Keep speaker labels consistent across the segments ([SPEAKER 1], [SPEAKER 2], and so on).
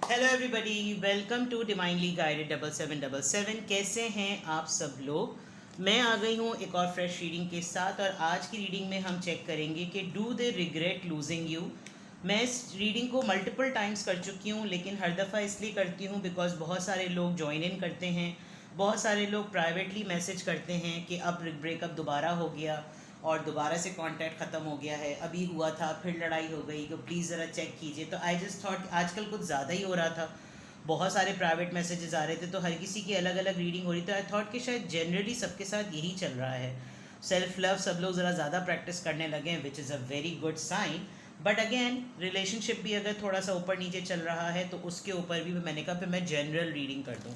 [SPEAKER 1] Hello everybody, welcome to divinely guided 7777। कैसे हैं आप सब लोग। मैं आ गई हूँ एक और फ्रेश रीडिंग के साथ, और आज की रीडिंग में हम चेक करेंगे कि do they regret losing you. मैं इस रीडिंग को मल्टीपल टाइम्स कर चुकी हूँ, लेकिन हर दफ़ा इसलिए करती हूँ बिकॉज बहुत सारे लोग ज्वाइन इन करते हैं, बहुत सारे लोग प्राइवेटली मैसेज करते हैं कि अब ब्रेकअप दोबारा हो गया और दोबारा से कांटेक्ट ख़त्म हो गया है, अभी हुआ था फिर लड़ाई हो गई, तो प्लीज़ ज़रा चेक कीजिए। तो आई जस्ट थॉट आजकल कुछ ज़्यादा ही हो रहा था, बहुत सारे प्राइवेट मैसेजेस आ रहे थे, तो हर किसी की अलग अलग रीडिंग हो रही थी। आई थॉट कि शायद जनरली सबके साथ यही चल रहा है, सेल्फ लव सब लोग ज़रा ज़्यादा प्रैक्टिस करने लगे हैं, which is a very good sign. But again relationship भी अगर थोड़ा सा ऊपर नीचे चल रहा है तो उसके ऊपर भी मैंने कहा फिर मैं जनरल रीडिंग कर दूँ।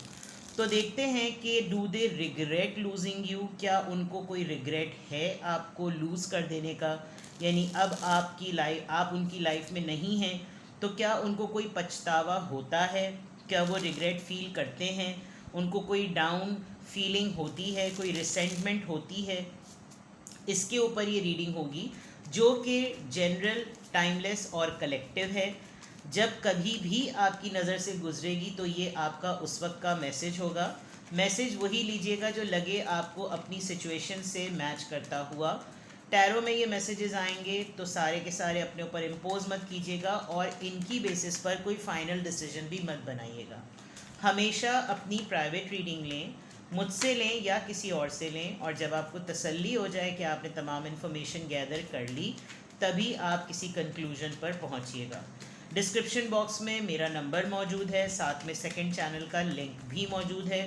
[SPEAKER 1] तो देखते हैं कि do they regret losing you, क्या उनको कोई रिग्रेट है आपको लूज़ कर देने का, यानी अब आपकी लाइफ आप उनकी लाइफ में नहीं हैं, तो क्या उनको कोई पछतावा होता है, क्या वो रिग्रेट फील करते हैं, उनको कोई डाउन फीलिंग होती है, कोई रिसेंटमेंट होती है। इसके ऊपर ये रीडिंग होगी जो कि जनरल, टाइमलेस और कलेक्टिव है। जब कभी भी आपकी नज़र से गुजरेगी तो ये आपका उस वक्त का मैसेज होगा। मैसेज वही लीजिएगा जो लगे आपको अपनी सिचुएशन से मैच करता हुआ। टैरो में ये मैसेजेस आएंगे तो सारे के सारे अपने ऊपर इम्पोज मत कीजिएगा और इनकी बेसिस पर कोई फाइनल डिसीजन भी मत बनाइएगा। हमेशा अपनी प्राइवेट रीडिंग लें, मुझसे लें या किसी और से लें, और जब आपको तसल्ली हो जाए कि आपने तमाम इन्फॉर्मेशन गैदर कर ली तभी आप किसी कंक्लूजन पर पहुंचिएगा। डिस्क्रिप्शन बॉक्स में मेरा नंबर मौजूद है, साथ में सेकंड चैनल का लिंक भी मौजूद है।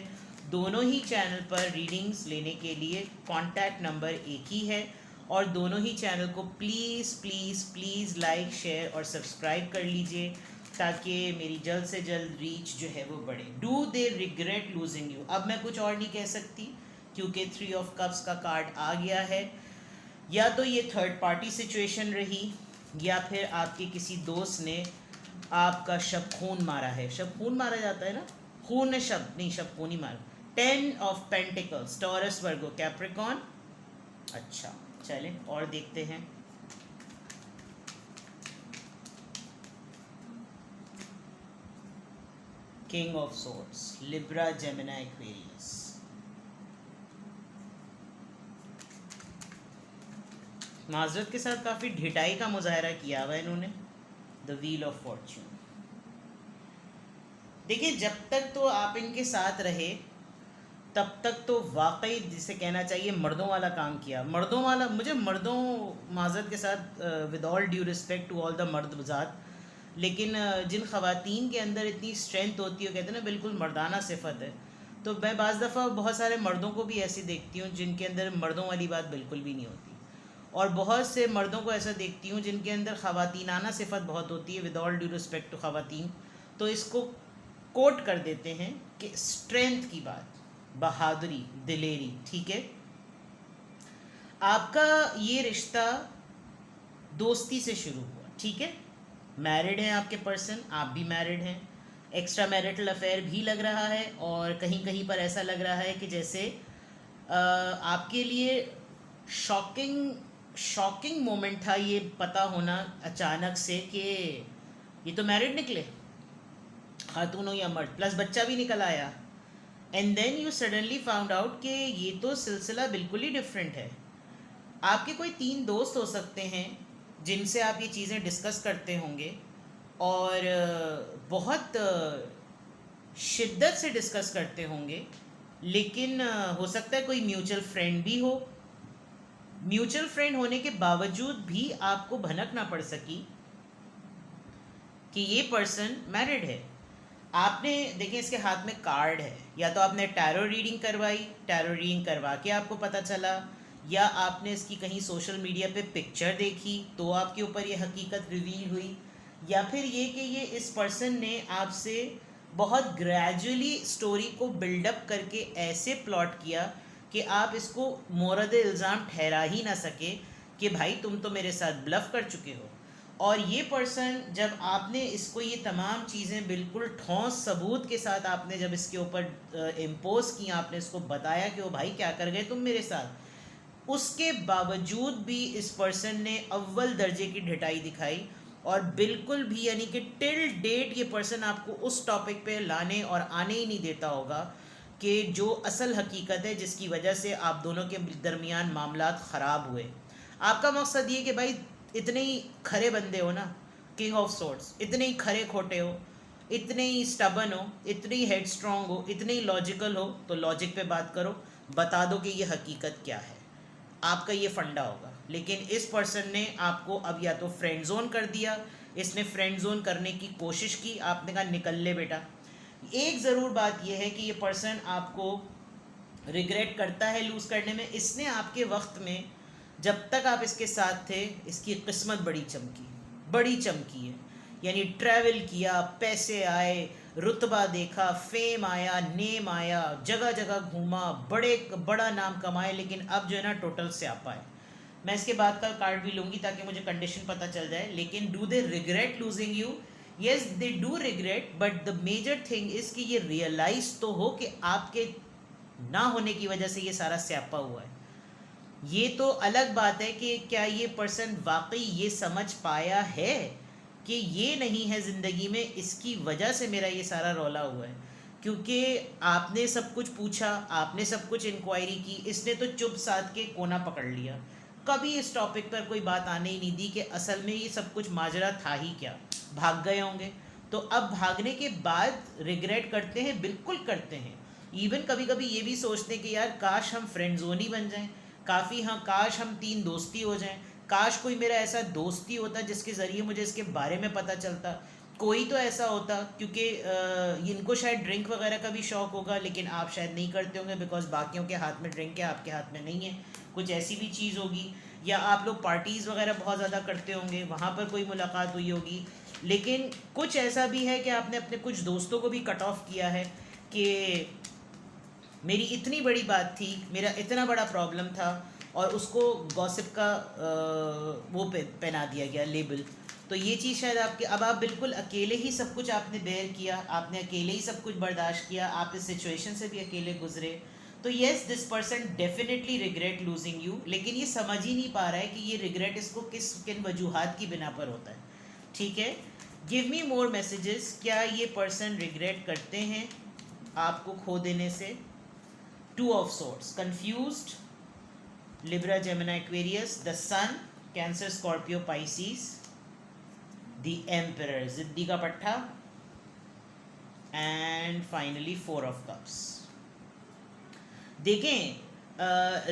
[SPEAKER 1] दोनों ही चैनल पर रीडिंग्स लेने के लिए कॉन्टैक्ट नंबर एक ही है, और दोनों ही चैनल को please please please like, share और सब्सक्राइब कर लीजिए ताकि मेरी जल्द से जल्द रीच जो है वो बढ़े। Do they regret losing you, अब मैं कुछ और नहीं कह सकती क्योंकि 3 ऑफ कप्स का कार्ड आ गया है। या तो ये थर्ड पार्टी सिचुएशन रही, या फिर आपके किसी दोस्त ने आपका शब खून मारा है। शब खून मारा जाता है ना, खून ने शब नहीं, शब खून ही मारा। 10 of pentacles, Taurus, Virgo, Capricorn. अच्छा चलें और देखते हैं। King of swords, Libra, Gemini, Aquarius. माजरत के साथ काफ़ी ढिठाई का मुजाहरा किया हुआ इन्होंने। The wheel of Fortune. देखिए, जब तक तो आप इनके साथ रहे तब तक तो वाकई जिसे कहना चाहिए मर्दों वाला काम किया। मर्दों वाला, मुझे मर्दों, माजरत के साथ with all due respect to all the मर्द बजात, लेकिन जिन ख़वातीन के अंदर इतनी स्ट्रेंथ होती है, कहते हैं ना बिल्कुल मर्दाना सिफत है, तो मैं बाज़ दफ़ा बहुत सारे मर्दों को भी ऐसे देखती हूँ जिनके अंदर मर्दों वाली बात बिल्कुल भी नहीं होती, और बहुत से मर्दों को ऐसा देखती हूँ जिनके अंदर ख़वातीनाना सिफत बहुत होती है, with all due respect to ख़वातीन। तो इसको कोट कर देते हैं कि स्ट्रेंथ की बात, बहादुरी, दिलेरी, ठीक है। आपका ये रिश्ता दोस्ती से शुरू हुआ, ठीक है। मैरिड हैं आपके पर्सन, आप भी मैरिड हैं, एक्स्ट्रा मैरिटल अफेयर भी लग रहा है, और कहीं कहीं पर ऐसा लग रहा है कि जैसे आपके लिए शॉकिंग मोमेंट था ये पता होना अचानक से कि ये तो मैरिड निकले, खातून हो या मर्द, प्लस बच्चा भी निकल आया। And then you suddenly found out कि ये तो सिलसिला बिल्कुल ही डिफरेंट है। आपके कोई 3 दोस्त हो सकते हैं जिनसे आप ये चीज़ें डिस्कस करते होंगे, और बहुत शिद्दत से डिस्कस करते होंगे, लेकिन हो सकता है कोई म्यूचुअल फ्रेंड भी हो। म्यूचुअल फ्रेंड होने के बावजूद भी आपको भनक ना पड़ सकी कि ये पर्सन मैरिड है। आपने देखें इसके हाथ में कार्ड है, या तो आपने टैरो रीडिंग करवाई, टैरो रीडिंग करवा के आपको पता चला, या आपने इसकी कहीं सोशल मीडिया पे पिक्चर देखी तो आपके ऊपर ये हकीकत रिवील हुई, या फिर ये कि ये इस पर्सन ने आपसे बहुत ग्रेजुअली स्टोरी को बिल्डअप करके ऐसे प्लॉट किया कि आप इसको मोरद इल्ज़ाम ठहरा ही ना सके कि भाई तुम तो मेरे साथ ब्लफ कर चुके हो। और ये पर्सन, जब आपने इसको ये तमाम चीज़ें बिल्कुल ठोस सबूत के साथ आपने जब इसके ऊपर इम्पोज की, आपने इसको बताया कि वो भाई क्या कर गए तुम मेरे साथ, उसके बावजूद भी इस पर्सन ने अव्वल दर्जे की ढिठाई दिखाई और बिल्कुल भी यानी कि टिल डेट ये पर्सन आपको उस टॉपिक पे लाने और आने ही नहीं देता होगा कि जो असल हकीकत है जिसकी वजह से आप दोनों के दरमियान मामलात ख़राब हुए। आपका मकसद ये कि भाई इतने ही खरे बंदे हो ना, किंग ऑफ सोर्ट्स, इतने ही खरे खोटे हो, इतने ही स्टबन हो, इतने ही हेड स्ट्रॉन्ग हो, इतने ही लॉजिकल हो, तो लॉजिक पे बात करो, बता दो कि ये हकीकत क्या है। आपका ये फंडा होगा। लेकिन इस पर्सन ने आपको अब या तो फ्रेंड जोन कर दिया, इसने फ्रेंड जोन करने की कोशिश की, आपने कहा निकल ले बेटा। एक ज़रूर बात यह है कि ये पर्सन आपको रिग्रेट करता है लूज़ करने में। इसने आपके वक्त में जब तक आप इसके साथ थे, इसकी किस्मत बड़ी चमकी, बड़ी चमकी है। यानी ट्रैवल किया, पैसे आए, रुतबा देखा, फेम आया, नेम आया, जगह जगह घूमा, बड़ा नाम कमाए। लेकिन अब जो है ना टोटल से आप पाए। मैं इसके बाद का कार्ड भी लूँगी ताकि मुझे कंडीशन पता चल जाए। लेकिन do they regret losing you? Yes they do regret, but the major thing is कि ये रियलाइज़ तो हो कि आपके ना होने की वजह से ये सारा स्यापा हुआ है। ये तो अलग बात है कि क्या ये पर्सन वाकई ये समझ पाया है कि ये नहीं है ज़िंदगी में, इसकी वजह से मेरा ये सारा रौला हुआ है। क्योंकि आपने सब कुछ पूछा, आपने सब कुछ इंक्वायरी की, इसने तो चुप साध के कोना पकड़ लिया। कभी इस टॉपिक पर कोई बात आने ही नहीं दी कि असल में ये सब कुछ माजरा था ही क्या। भाग गए होंगे तो अब भागने के बाद रिग्रेट करते हैं, बिल्कुल करते हैं। इवन कभी कभी ये भी सोचते हैं कि यार काश हम फ्रेंड जोन ही बन जाएं, काश हम तीन दोस्ती हो जाएं, काश कोई मेरा ऐसा दोस्ती होता जिसके ज़रिए मुझे इसके बारे में पता चलता। कोई तो ऐसा होता, क्योंकि इनको शायद ड्रिंक वगैरह का भी शौक़ होगा, लेकिन आप शायद नहीं करते होंगे बिकॉज बाकियों के हाथ में ड्रिंक है, आपके हाथ में नहीं है। कुछ ऐसी भी चीज़ होगी। या आप लोग पार्टीज़ वगैरह बहुत ज़्यादा करते होंगे, वहाँ पर कोई मुलाकात हुई होगी। लेकिन कुछ ऐसा भी है कि आपने अपने कुछ दोस्तों को भी कट ऑफ किया है कि मेरी इतनी बड़ी बात थी, मेरा इतना बड़ा प्रॉब्लम था, और उसको गॉसिप का वो पहना दिया गया लेबल। तो ये चीज़ शायद आपके, अब आप बिल्कुल अकेले ही सब कुछ आपने बेयर किया, आपने अकेले ही सब कुछ बर्दाश्त किया, आप इस सिचुएशन से भी अकेले गुजरे। तो yes, this person definitely regret losing you, लेकिन ये समझ ही नहीं पा रहा है कि ये रिग्रेट इसको किन वजूहात की बिना पर होता है। ठीक है, गिव मी मोर मैसेजेस। क्या ये पर्सन रिग्रेट करते हैं आपको खो देने से? Two of swords, confused, Libra, Gemini, Aquarius, the Sun, Cancer, Scorpio, Pisces, the Emperor, जिद्दी का पट्टा, and finally four of cups. देखें,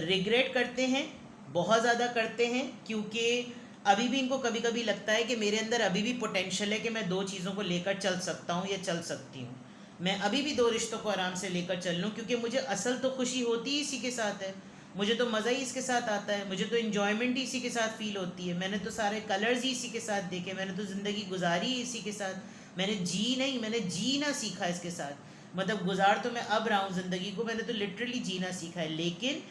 [SPEAKER 1] रिग्रेट करते हैं, बहुत ज़्यादा करते हैं, क्योंकि अभी भी इनको कभी कभी लगता है कि मेरे अंदर अभी भी पोटेंशियल है कि मैं दो चीज़ों को लेकर चल सकता हूँ या चल सकती हूँ। मैं अभी भी दो रिश्तों को आराम से लेकर चल लूँ, क्योंकि मुझे असल तो खुशी होती ही इसी के साथ है, मुझे तो मज़ा ही इसके साथ आता है, मुझे तो इन्जॉयमेंट ही इसी के साथ फील होती है। मैंने तो सारे कलर्स ही इसी के साथ देखे, मैंने तो ज़िंदगी गुजारी ही इसी के साथ। मैंने जीना सीखा इसके साथ। मतलब गुजार तो मैं अब रहा हूँ ज़िंदगी को, मैंने तो लिटरली जीना सीखा है। लेकिन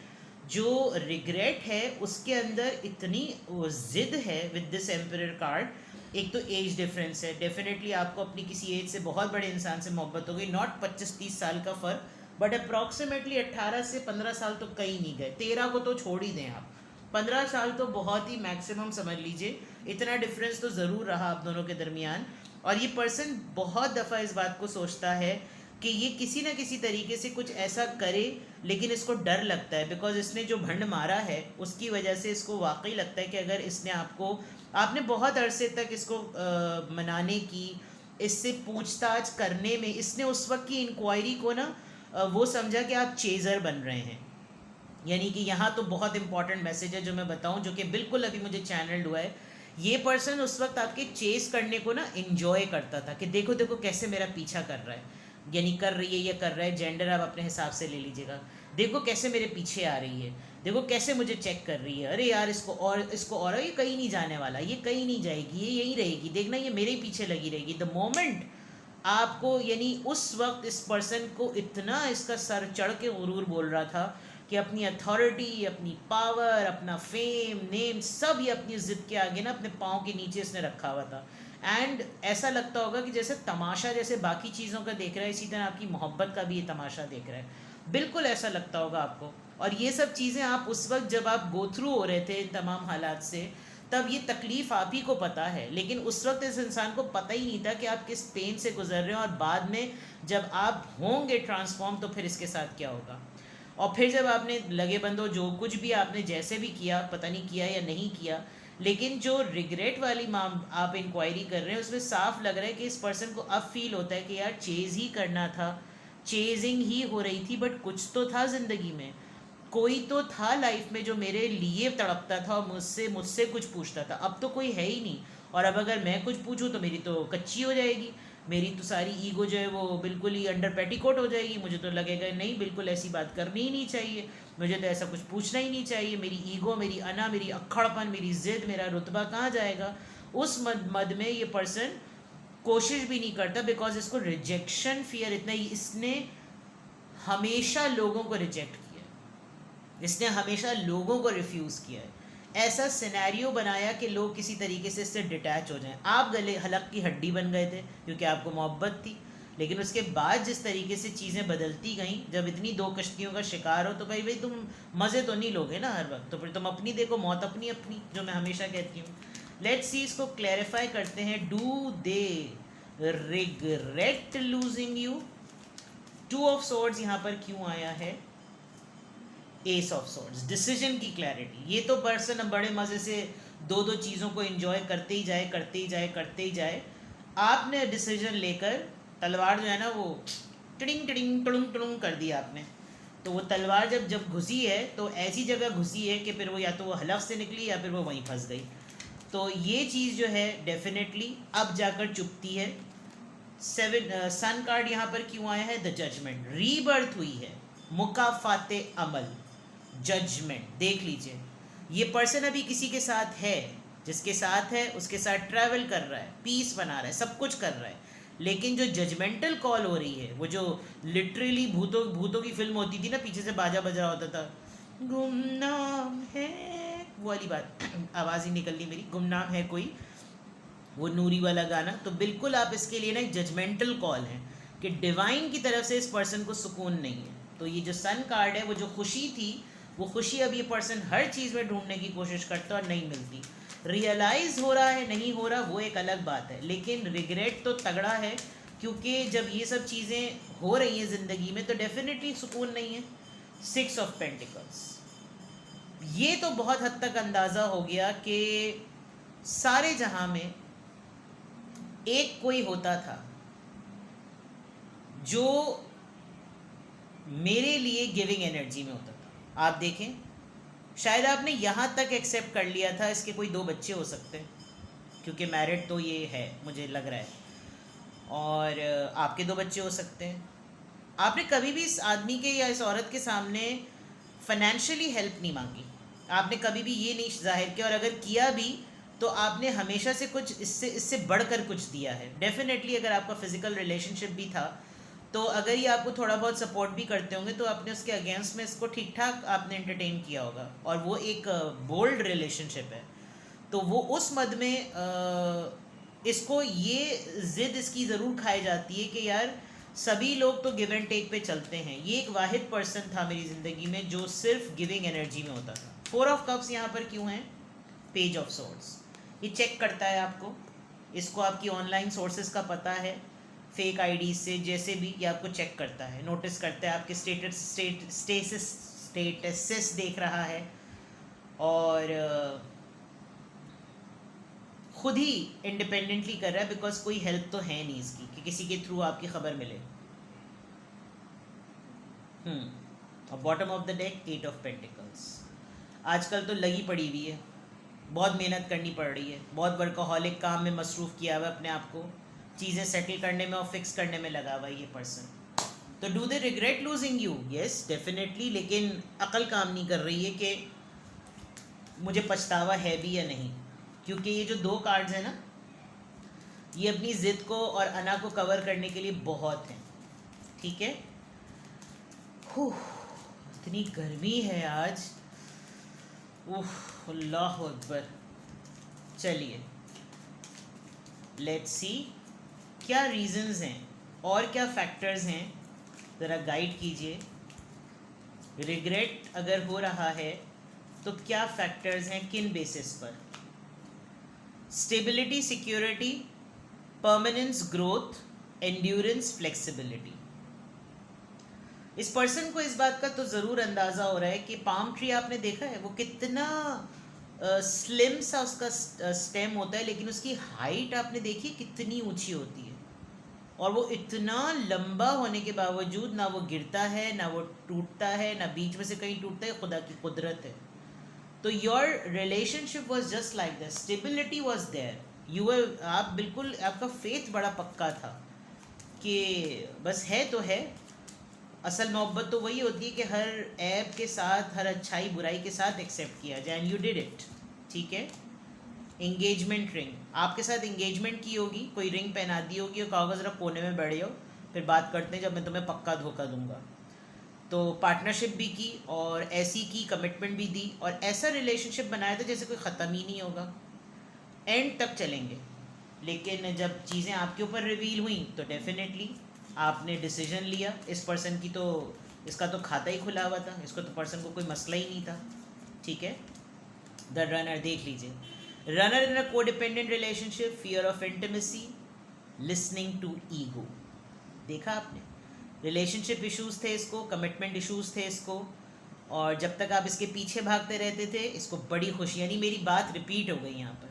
[SPEAKER 1] जो रिग्रेट है उसके अंदर इतनी ज़िद है विद दिस एम्परर कार्ड। एक तो एज डिफरेंस है, डेफिनेटली आपको अपनी किसी एज से बहुत बड़े इंसान से मोहब्बत हो गई, नॉट 25-30 साल का फ़र्क, बट अप्रॉक्सीमेटली 18 से 15 साल तो कहीं नहीं गए। 13 को तो छोड़ ही दें आप, 15 साल तो बहुत ही मैक्सिमम समझ लीजिए। इतना डिफरेंस तो ज़रूर रहा आप दोनों के दरमियान। और ये पर्सन बहुत दफ़ा इस बात को सोचता है कि ये किसी न किसी तरीके से कुछ ऐसा करे, लेकिन इसको डर लगता है बिकॉज इसने जो भंड मारा है उसकी वजह से इसको वाकई लगता है कि अगर इसने आपने बहुत अरसे तक इसको मनाने की, इससे पूछताछ करने में, इसने उस वक्त की इंक्वायरी को ना वो समझा कि आप चेज़र बन रहे हैं। यानी कि यहाँ तो बहुत इंपॉर्टेंट मैसेज है जो मैं बताऊँ, जो कि बिल्कुल अभी मुझे चैनल्ड हुआ है। ये पर्सन उस वक्त आपके चेस करने को ना इन्जॉय करता था कि देखो देखो कैसे मेरा पीछा कर रहा है, यानी कर रही है या कर रहा है, जेंडर आप अपने हिसाब से ले लीजिएगा। देखो कैसे मेरे पीछे आ रही है, देखो कैसे मुझे चेक कर रही है, अरे यार इसको और ये कहीं नहीं जाने वाला, ये कहीं नहीं जाएगी, ये यहीं रहेगी, देखना ये मेरे ही पीछे लगी रहेगी। द मोमेंट आपको, यानी उस वक्त इस पर्सन को इतना इसका सर चढ़ के गुरूर बोल रहा था कि अपनी अथॉरिटी, अपनी पावर, अपना फेम, नेम, सब ये अपनी ज़िद के आगे ना अपने पाँव के नीचे इसने रखा हुआ था। एंड ऐसा लगता होगा कि जैसे तमाशा, जैसे बाकी चीज़ों का देख रहा है, इसी तरह आपकी मोहब्बत का भी ये तमाशा देख रहा है। बिल्कुल ऐसा लगता होगा आपको। और ये सब चीज़ें आप उस वक्त जब आप गो थ्रू हो रहे थे इन तमाम हालात से, तब ये तकलीफ़ आप ही को पता है, लेकिन उस वक्त इस इंसान को पता ही नहीं था कि आप किस पेन से गुजर रहे हो, और बाद में जब आप होंगे ट्रांसफॉर्म तो फिर इसके साथ क्या होगा। और फिर जब आपने लगे बंदो जो कुछ भी आपने जैसे भी किया, पता नहीं किया या नहीं किया, लेकिन जो रिग्रेट वाली माम आप इंक्वायरी कर रहे हैं उसमें साफ लग रहा है कि इस पर्सन को अब फील होता है कि यार चेज़ ही करना था, चेजिंग ही हो रही थी, बट कुछ तो था ज़िंदगी में, कोई तो था लाइफ में जो मेरे लिए तड़पता था और मुझसे मुझसे कुछ पूछता था। अब तो कोई है ही नहीं, और अब अगर मैं कुछ पूछूं तो मेरी तो कच्ची हो जाएगी, मेरी तो सारी ईगो जो है वो बिल्कुल ही अंडर पेटीकोट हो जाएगी। मुझे तो लगेगा नहीं, बिल्कुल ऐसी बात करनी ही नहीं चाहिए, मुझे तो ऐसा कुछ पूछना ही नहीं चाहिए। मेरी ईगो, मेरी अना, मेरी अक्खड़पन, मेरी ज़िद, मेरा रुतबा कहाँ जाएगा। उस मद में ये पर्सन कोशिश भी नहीं करता, बिकॉज इसको रिजेक्शन फियर इतना ही, इसने हमेशा लोगों को रिजेक्ट किया है, इसने हमेशा लोगों को रिफ्यूज़ किया है, ऐसा सिनेरियो बनाया कि लोग किसी तरीके से इससे डिटैच हो जाएं। आप गले हलक की हड्डी बन गए थे क्योंकि आपको मोहब्बत थी, लेकिन उसके बाद जिस तरीके से चीज़ें बदलती गईं, जब इतनी दो कश्तियों का शिकार हो तो भाई तुम मज़े तो नहीं लोगे ना हर वक्त, तो फिर तुम अपनी देखो, मौत अपनी अपनी, जो मैं हमेशा कहती हूँ। लेट्स सी, इसको क्लैरिफाई करते हैं। Do they regret losing you? Two of swords यहाँ पर क्यों आया है? एस ऑफ सॉर्ड्स, डिसीजन की क्लैरिटी। ये तो पर्सन अब बड़े मज़े से दो दो चीज़ों को एंजॉय करते ही जाए, करते ही जाए, करते ही जाए। आपने डिसीजन लेकर तलवार जो है ना वो टिडिंग टिडिंग टुड़ुंग टुड़ुंग कर दिया आपने, तो वो तलवार जब जब घुसी है तो ऐसी जगह घुसी है कि फिर वो या तो वो हलफ से निकली या फिर वो वहीं फंस गई। तो ये चीज़ जो है डेफिनेटली अब जाकर चुपती है। सन कार्ड यहाँ पर क्यों आया है? द जजमेंट, रीबर्थ हुई है, मुकाफाते अमल, जजमेंट। देख लीजिए, ये पर्सन अभी किसी के साथ है, जिसके साथ है उसके साथ ट्रैवल कर रहा है, पीस बना रहा है, सब कुछ कर रहा है, लेकिन जो जजमेंटल कॉल हो रही है, वो जो लिटरली भूतों भूतों की फिल्म होती थी ना, पीछे से बाजा बज रहा होता था, गुमनाम है, वो वाली बात, आवाज़ ही निकल ली मेरी, गुमनाम है कोई, वो नूरी वाला गाना। तो बिल्कुल आप इसके लिए ना एक जजमेंटल कॉल है कि डिवाइन की तरफ से इस पर्सन को सुकून नहीं है। तो ये जो सन कार्ड है, वो जो खुशी थी, वो खुशी अब ये पर्सन हर चीज़ में ढूंढने की कोशिश करता है और नहीं मिलती। रियलाइज़ हो रहा है, नहीं हो रहा, वो एक अलग बात है, लेकिन रिग्रेट तो तगड़ा है, क्योंकि जब ये सब चीज़ें हो रही हैं ज़िंदगी में तो डेफिनेटली सुकून नहीं है। 6 ऑफ पेंटिकल्स, ये तो बहुत हद तक अंदाज़ा हो गया कि सारे जहां में एक कोई होता था जो मेरे लिए गिविंग एनर्जी में होता था। आप देखें, शायद आपने यहाँ तक एक्सेप्ट कर लिया था इसके कोई 2 बच्चे हो सकते हैं, क्योंकि मैरिड तो ये है मुझे लग रहा है, और आपके 2 बच्चे हो सकते हैं। आपने कभी भी इस आदमी के या इस औरत के सामने फाइनेंशियली हेल्प नहीं मांगी, आपने कभी भी ये नहीं जाहिर किया, और अगर किया भी तो आपने हमेशा से कुछ इससे बढ़कर कुछ दिया है। डेफिनेटली अगर आपका फिज़िकल रिलेशनशिप भी था, तो अगर ये आपको थोड़ा बहुत सपोर्ट भी करते होंगे तो आपने उसके अगेंस्ट में इसको ठीक ठाक आपने एंटरटेन किया होगा, और वो एक बोल्ड रिलेशनशिप है। तो वो उस मद में इसको ये ज़िद इसकी ज़रूर खाई जाती है कि यार सभी लोग तो गिव एंड टेक पे चलते हैं, ये एक वाहिद पर्सन था मेरी ज़िंदगी में जो सिर्फ गिविंग एनर्जी में होता था। 4 ऑफ कप्स यहाँ पर क्यों हैं? पेज ऑफ सोर्ड्स, ये चेक करता है आपको, इसको आपकी ऑनलाइन सोर्सेज का पता है, फेक आईडी से जैसे भी ये आपको चेक करता है, नोटिस करता है, आपके स्टेटस देख रहा है, और खुद ही इंडिपेंडेंटली कर रहा है, बिकॉज कोई हेल्प तो है नहीं इसकी कि किसी के थ्रू आपकी खबर मिले। और bottom of the deck 8 of pentacles, आजकल तो लगी पड़ी हुई है, बहुत मेहनत करनी पड़ रही है, बहुत वर्कहॉलिक काम में मसरूफ़ किया हुआ अपने आप को, चीज़ें सेटल करने में और फिक्स करने में लगा हुआ ये पर्सन। तो do they regret losing you? Yes definitely, लेकिन अकल काम नहीं कर रही है कि मुझे पछतावा है भी या नहीं, क्योंकि ये जो 2 कार्ड्स हैं ना, ये अपनी ज़िद को और अना को कवर करने के लिए बहुत हैं। ठीक है, इतनी गर्मी है आज, अल्लाह अकबर। चलिए लेट्स सी क्या रीजंस हैं और क्या फैक्टर्स हैं, ज़रा गाइड कीजिए। रिग्रेट अगर हो रहा है तो क्या फैक्टर्स हैं, किन बेसिस पर? Stability, security, permanence, growth, endurance, flexibility. इस पर्सन को इस बात का तो ज़रूर अंदाज़ा हो रहा है कि पाम ट्री आपने देखा है, वो कितना स्लिम सा उसका स्टेम होता है, लेकिन उसकी हाइट आपने देखी कितनी ऊंची होती है, और वो इतना लंबा होने के बावजूद ना वो गिरता है, ना वो टूटता है, ना बीच में से कहीं टूटता है, खुदा की कुदरत है। तो your relationship was just like that, stability was there, you were, आप बिल्कुल, आपका फेथ बड़ा पक्का था कि बस है तो है। असल मोहब्बत तो वही होती है कि हर ऐब के साथ, हर अच्छाई बुराई के साथ एक्सेप्ट किया जाए, एंड यू डिड इट। ठीक है। इंगेजमेंट रिंग, आपके साथ इंगेजमेंट की होगी, कोई रिंग पहना दी होगी और कहोगे ज़रा कोने में बैठ जाओ, फिर बात करते हैं जब मैं तुम्हें पक्का धोखा दूंगा। तो पार्टनरशिप भी की और ऐसी की कमिटमेंट भी दी, और ऐसा रिलेशनशिप बनाया था जैसे कोई ख़त्म ही नहीं होगा, एंड तक चलेंगे। लेकिन जब चीज़ें आपके ऊपर रिवील हुई तो डेफिनेटली आपने डिसीजन लिया। इस पर्सन की तो, इसका तो खाता ही खुला हुआ था, इसको तो पर्सन को कोई मसला ही नहीं था। ठीक है। द रनर देख लीजिए, runner in a codependent relationship, fear of intimacy, listening to ego. देखा आपने, रिलेशनशिप इश्यूज थे इसको, कमिटमेंट इश्यूज थे इसको, और जब तक आप इसके पीछे भागते रहते थे इसको बड़ी खुशी, यानी मेरी बात रिपीट हो गई यहाँ पर,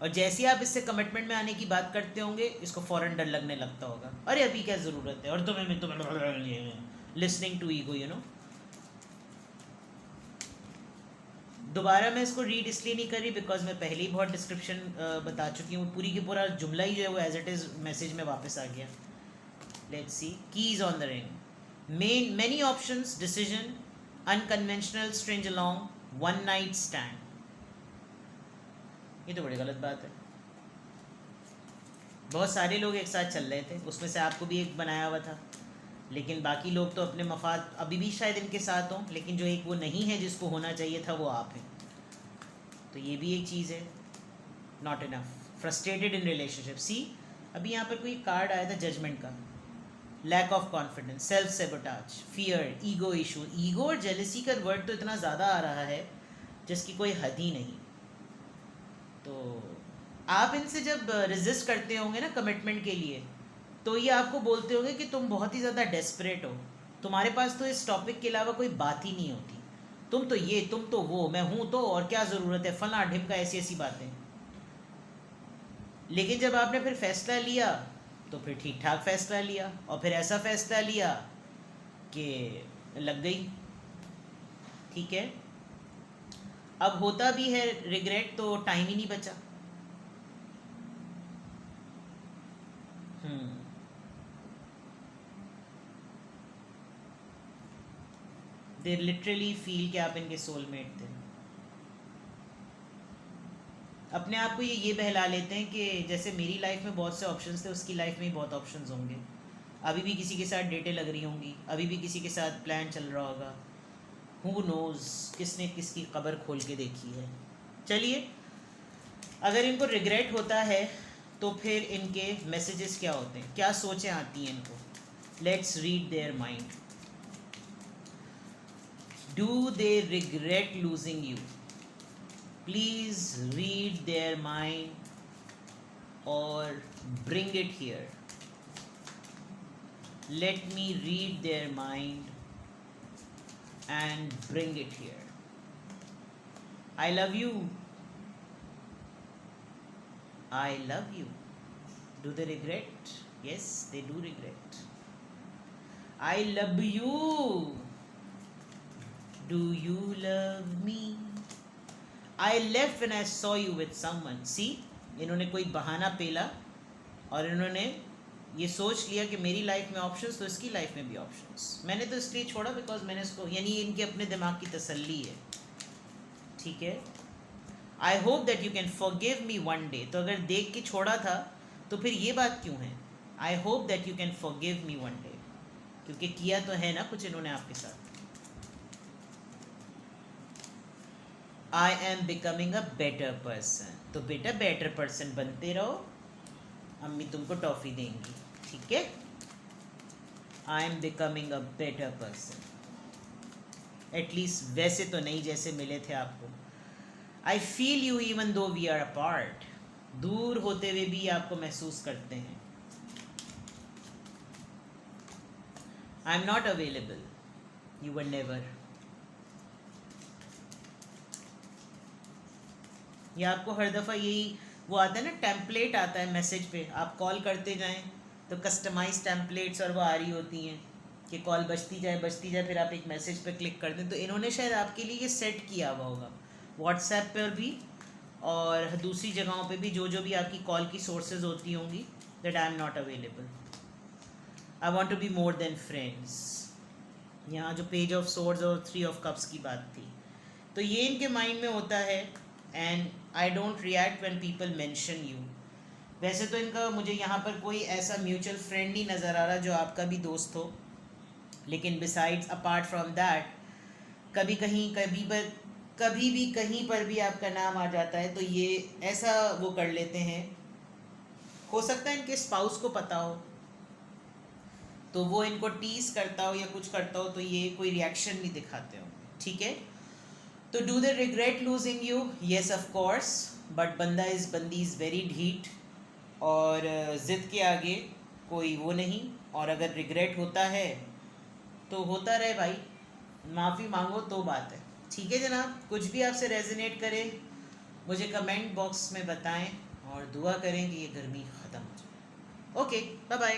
[SPEAKER 1] और जैसे ही आप इससे कमिटमेंट में आने की बात करते होंगे इसको फ़ौरन डर लगने लगता होगा, अरे अभी क्या ज़रूरत है, और तुम्हें listening to ego, you know. दोबारा मैं इसको रीड इसलिए नहीं कर रही बिकॉज मैं पहले ही बहुत डिस्क्रिप्शन बता चुकी हूँ, पूरी की पूरा जुमला ही जो है वो एज इट इज़ मैसेज में वापस आ गया। Let's see, keys on the ring, main many options, decision, unconventional, strange along, one night stand. ये तो बड़ी गलत बात है। बहुत सारे लोग एक साथ चल रहे थे, उसमें से आपको भी एक बनाया हुआ था, लेकिन बाकी लोग तो अपने मफाद अभी भी शायद इनके साथ हों, लेकिन जो एक वो नहीं है जिसको होना चाहिए था वो आप हैं। तो ये भी एक चीज़ है, not enough, frustrated in relationship. See, अभी यहाँ पर कोई कार्ड आया था जजमेंट का, lack of confidence, self sabotage, fear, ego issue. Ego और जेलसी का वर्ड तो इतना ज़्यादा आ रहा है जिसकी कोई हद ही नहीं। तो आप इनसे जब रेजिस्ट करते होंगे ना कमिटमेंट के लिए, तो ये आपको बोलते होंगे कि तुम बहुत ही ज़्यादा डेस्परेट हो, तुम्हारे पास तो इस टॉपिक के अलावा कोई बात ही नहीं होती, तुम तो ये, तुम तो वो, मैं हूँ तो, और क्या ज़रूरत है, फला ढिमका, ऐसी ऐसी बातें। लेकिन जब आपने फिर फैसला लिया तो फिर ठीक ठाक फैसला लिया, और फिर ऐसा फैसला लिया कि लग गई। ठीक है। अब होता भी है रिग्रेट, तो टाइम ही नहीं बचा। दे लिटरली फील कि आप इनके सोलमेट थे। अपने आप को ये बहला लेते हैं कि जैसे मेरी लाइफ में बहुत से ऑप्शंस थे, उसकी लाइफ में ही बहुत ऑप्शंस होंगे, अभी भी किसी के साथ डेटें लग रही होंगी, अभी भी किसी के साथ प्लान चल रहा होगा, हु नोज़ किसने किसकी कब्र खोल के देखी है। चलिए, अगर इनको रिग्रेट होता है तो फिर इनके मैसेजेस क्या होते हैं, क्या सोचें आती हैं इनको। Let's read their mind. Do they regret losing you? Please read their mind or bring it here. Let me read their mind and bring it here. I love you. I love you. Do they regret? Yes, they do regret. I love you. Do you love me? I left when I saw you with someone. See, इन्होंने कोई बहाना पेला और इन्होंने ये सोच लिया कि मेरी लाइफ में ऑप्शंस तो इसकी लाइफ में भी ऑप्शंस। मैंने तो इसलिए छोड़ा बिकॉज मैंने इसको, यानी इनके अपने दिमाग की तसल्ली है। ठीक है। I hope that you can forgive me one day. तो अगर देख के छोड़ा था तो फिर ये बात क्यों है? I hope that you can forgive me one day, क्योंकि किया तो है ना कुछ इन्होंने आपके साथ। आई am becoming a better person. तो बेटा बेटर पर्सन बनते रहो, अम्मी तुमको टॉफ़ी देंगी। ठीक है। I am becoming a better person, at least वैसे तो नहीं जैसे मिले थे आपको। I feel you even though we are apart, दूर होते हुए भी आपको महसूस करते हैं. I am not available, you were never. या आपको हर दफ़ा यही वो आता है ना, टेम्पलेट आता है मैसेज पे, आप कॉल करते जाएं तो कस्टमाइज टेम्पलेट्स और वो आ रही होती हैं कि कॉल बजती जाए, फिर आप एक मैसेज पे क्लिक कर दें. तो इन्होंने शायद आपके लिए ये सेट किया हुआ होगा व्हाट्सएप पर भी और दूसरी जगहों पे भी, जो जो भी आपकी कॉल की सोर्सेज होती होंगी, that I am not available, I want to be more than friends. यहाँ जो पेज ऑफ सोर्ड्स और 3 ऑफ कप्स की बात थी, तो ये इनके माइंड में होता है. And I don't react when people mention you. वैसे तो इनका मुझे यहाँ पर कोई ऐसा म्यूचुअल फ्रेंड नहीं नज़र आ रहा जो आपका भी दोस्त हो, लेकिन बिसाइड्स अपार्ट फ्रॉम दैट, कभी कहीं कभी भी कहीं पर भी आपका नाम आ जाता है तो ये ऐसा वो कर लेते हैं. हो सकता है इनके स्पाउस को पता हो तो वो इनको टीज करता हो या कुछ करता हो तो ये कोई रिएक्शन नहीं दिखाते हो. ठीक है. तो do they regret losing you? Yes of course, but बंदी इज़ वेरी ढीठ और ज़िद के आगे कोई वो नहीं. और अगर रिग्रेट होता है तो होता रहे भाई, माफ़ी मांगो तो बात है. ठीक है जनाब, कुछ भी आपसे रेजोनेट करे मुझे कमेंट बॉक्स में बताएं और दुआ करें कि ये गर्मी ख़त्म हो जाए. Okay, bye bye.